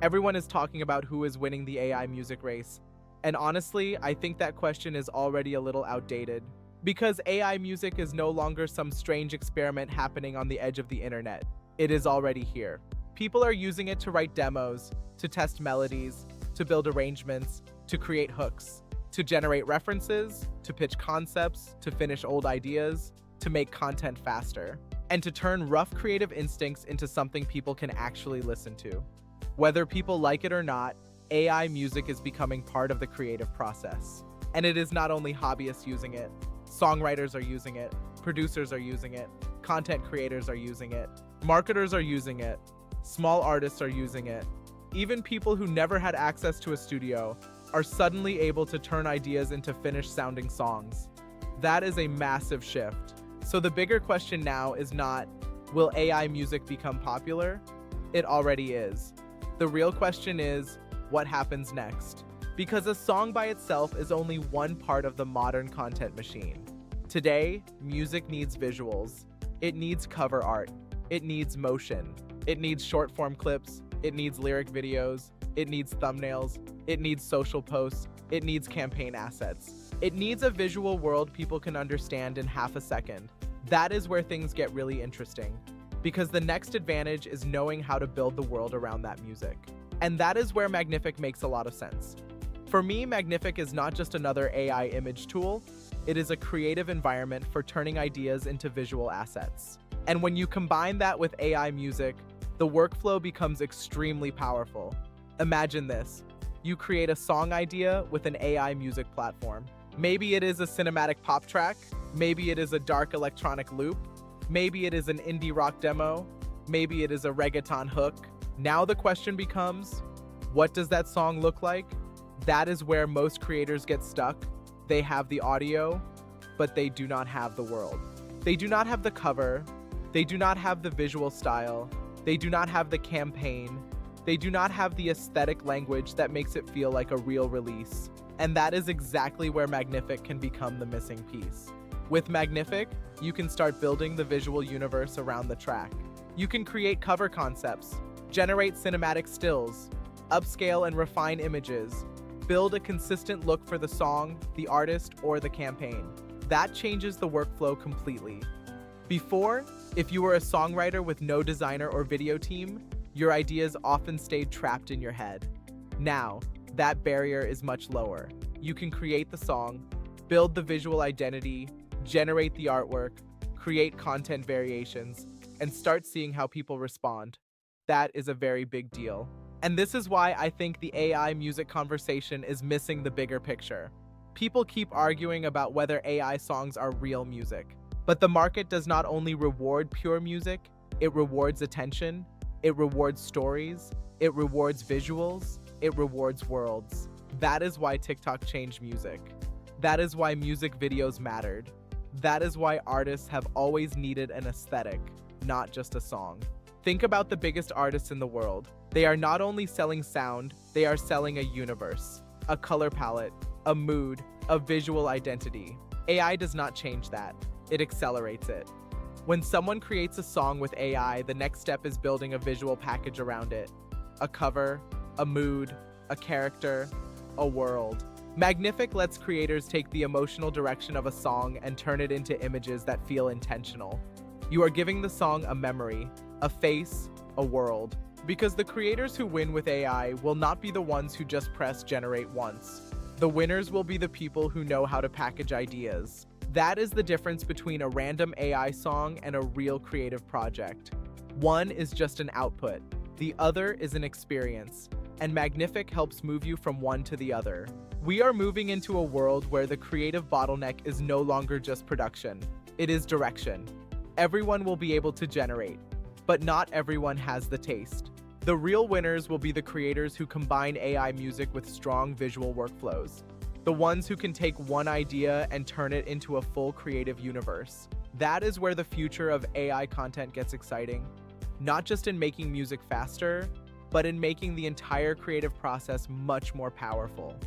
Everyone is talking about who is winning the AI music race. And honestly, I think that question is already a little outdated. Because AI music is no longer some strange experiment happening on the edge of the internet. It is already here. People are using it to write demos, to test melodies, to build arrangements, to create hooks, to generate references, to pitch concepts, to finish old ideas, to make content faster, and to turn rough creative instincts into something people can actually listen to. Whether people like it or not, AI music is becoming part of the creative process. And it is not only hobbyists using it. Songwriters are using it, producers are using it, content creators are using it, marketers are using it, small artists are using it. Even people who never had access to a studio are suddenly able to turn ideas into finished sounding songs. That is a massive shift. So the bigger question now is not, will AI music become popular? It already is. The real question is, what happens next? Because a song by itself is only one part of the modern content machine. Today, music needs visuals. It needs cover art. It needs motion. It needs short-form clips. It needs lyric videos. It needs thumbnails. It needs social posts. It needs campaign assets. It needs a visual world people can understand in half a second. That is where things get really interesting. Because the next advantage is knowing how to build the world around that music. And that is where Magnific makes a lot of sense. For me, Magnific is not just another AI image tool, it is a creative environment for turning ideas into visual assets. And when you combine that with AI music, the workflow becomes extremely powerful. Imagine this. You create a song idea with an AI music platform. Maybe it is a cinematic pop track, maybe it is a dark electronic loop, maybe it is an indie rock demo, maybe it is a reggaeton hook. Now the question becomes, what does that song look like? That is where most creators get stuck. They have the audio, but they do not have the world. They do not have the cover. They do not have the visual style. They do not have the campaign. They do not have the aesthetic language that makes it feel like a real release. And that is exactly where Magnific can become the missing piece. With Magnific, you can start building the visual universe around the track. You can create cover concepts, generate cinematic stills, upscale and refine images, build a consistent look for the song, the artist, or the campaign. That changes the workflow completely. Before, if you were a songwriter with no designer or video team, your ideas often stayed trapped in your head. Now, that barrier is much lower. You can create the song, build the visual identity, generate the artwork, create content variations, and start seeing how people respond. That is a very big deal. And this is why I think the AI music conversation is missing the bigger picture. People keep arguing about whether AI songs are real music. But the market does not only reward pure music, it rewards attention, it rewards stories, it rewards visuals, it rewards worlds. That is why TikTok changed music. That is why music videos mattered. That is why artists have always needed an aesthetic, not just a song. Think about the biggest artists in the world. They are not only selling sound, they are selling a universe, a color palette, a mood, a visual identity. AI does not change that. It accelerates it. When someone creates a song with AI, the next step is building a visual package around it. A cover, a mood, a character, a world. Magnific lets creators take the emotional direction of a song and turn it into images that feel intentional. You are giving the song a memory, a face, a world. Because the creators who win with AI will not be the ones who just press generate once. The winners will be the people who know how to package ideas. That is the difference between a random AI song and a real creative project. One is just an output. The other is an experience. And Magnific helps move you from one to the other. We are moving into a world where the creative bottleneck is no longer just production. It is direction. Everyone will be able to generate, but not everyone has the taste. The real winners will be the creators who combine AI music with strong visual workflows. The ones who can take one idea and turn it into a full creative universe. That is where the future of AI content gets exciting. Not just in making music faster, but in making the entire creative process much more powerful.